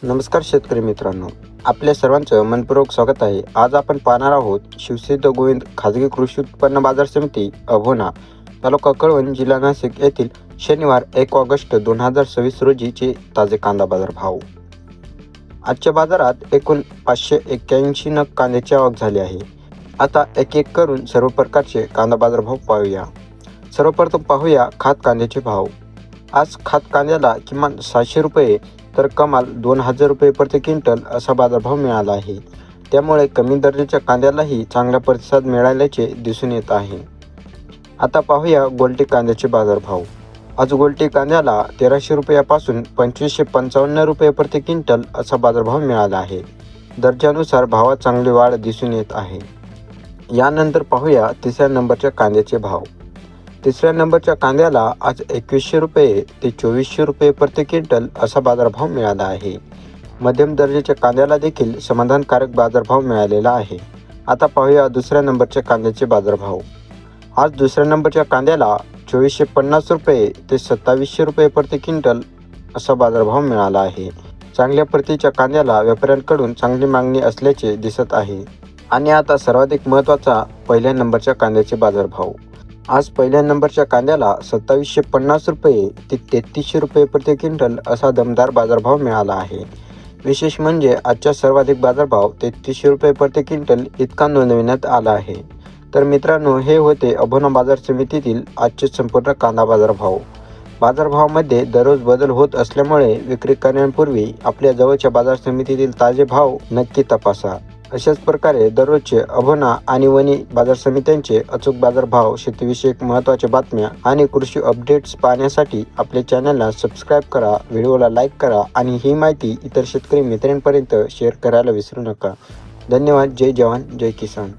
नमस्कार शेतकरी मित्रांनो, आपल्या सर्वांचं मनपूर्वक स्वागत आहे. आज आपण पाहणार आहोत शिवसिद्ध गोविंद खाजगी कृषी उत्पन्न बाजार समिती अभोणा, तालुका कळवण, जिल्हा नाशिक येथील शनिवार 1 ऑगस्ट 2026 रोजीचे ताजे कांदा बाजार भाव. आजच्या बाजारात एकूण 581 नग कांद्याची आवक झाली आहे. आता एक एक करून सर्व प्रकारचे कांदा बाजार भाव पाहूया. सर्वप्रथम पाहूया खात कांद्याचे भाव. आज खात कांद्याला किमान 700 रुपये तर कमाल 2000 रुपये प्रति क्विंटल असा बाजारभाव मिळाला आहे. त्यामुळे कमी दर्जाच्या कांद्यालाही चांगला प्रतिसाद मिळाल्याचे दिसून येत आहे. आता पाहूया गोल्टी कांद्याचे बाजारभाव. आज गोल्टी कांद्याला 1300 रुपयापासून 2555 रुपये प्रति क्विंटल असा बाजारभाव मिळाला आहे. दर्जानुसार भावात चांगली वाढ दिसून येत आहे. यानंतर पाहूया तिसऱ्या नंबरच्या कांद्याचे भाव. तिसऱ्या नंबरच्या कांद्याला आज 2100 रुपये ते 2400 रुपये प्रति क्विंटल असा बाजारभाव मिळाला आहे. मध्यम दर्जाच्या कांद्याला देखील समाधानकारक बाजारभाव मिळालेला आहे. आता पाहूया दुसऱ्या नंबरच्या कांद्याचे बाजारभाव. आज दुसऱ्या नंबरच्या कांद्याला 2450 रुपये ते 2700 रुपये प्रति क्विंटल असा बाजारभाव मिळाला आहे. चांगल्या प्रतीच्या कांद्याला व्यापाऱ्यांकडून चांगली मागणी असल्याचे दिसत आहे. आणि आता सर्वाधिक महत्त्वाचा पहिल्या नंबरच्या कांद्याचे बाजारभाव. आज पहिल्या नंबरच्या कांद्याला 2750 रुपये ते 3300 रुपये प्रति क्विंटल असा दमदार बाजारभाव मिळाला आहे. विशेष म्हणजे आजचा सर्वाधिक बाजारभाव 3300 रुपये प्रति क्विंटल इतका नोंदविण्यात आला आहे. तर मित्रांनो, हे होते अभोणा बाजार समितीतील आजचे संपूर्ण कांदा बाजारभाव. बाजारभावामध्ये दररोज बदल होत असल्यामुळे विक्री करण्यापूर्वी आपल्या जवळच्या बाजार समितीतील ताजे भाव नक्की तपासा. अशाच प्रकारे दररोजचे अभोणा आणि वणी बाजार समित्यांचे अचूक बाजारभाव, शेतीविषयक महत्त्वाच्या बातम्या आणि कृषी अपडेट्स पाहण्यासाठी आपल्या चॅनलला सबस्क्राईब करा, व्हिडिओला लाईक करा आणि ही माहिती इतर शेतकरी मित्रांपर्यंत शेअर करायला विसरू नका. धन्यवाद. जय जवान, जय किसान.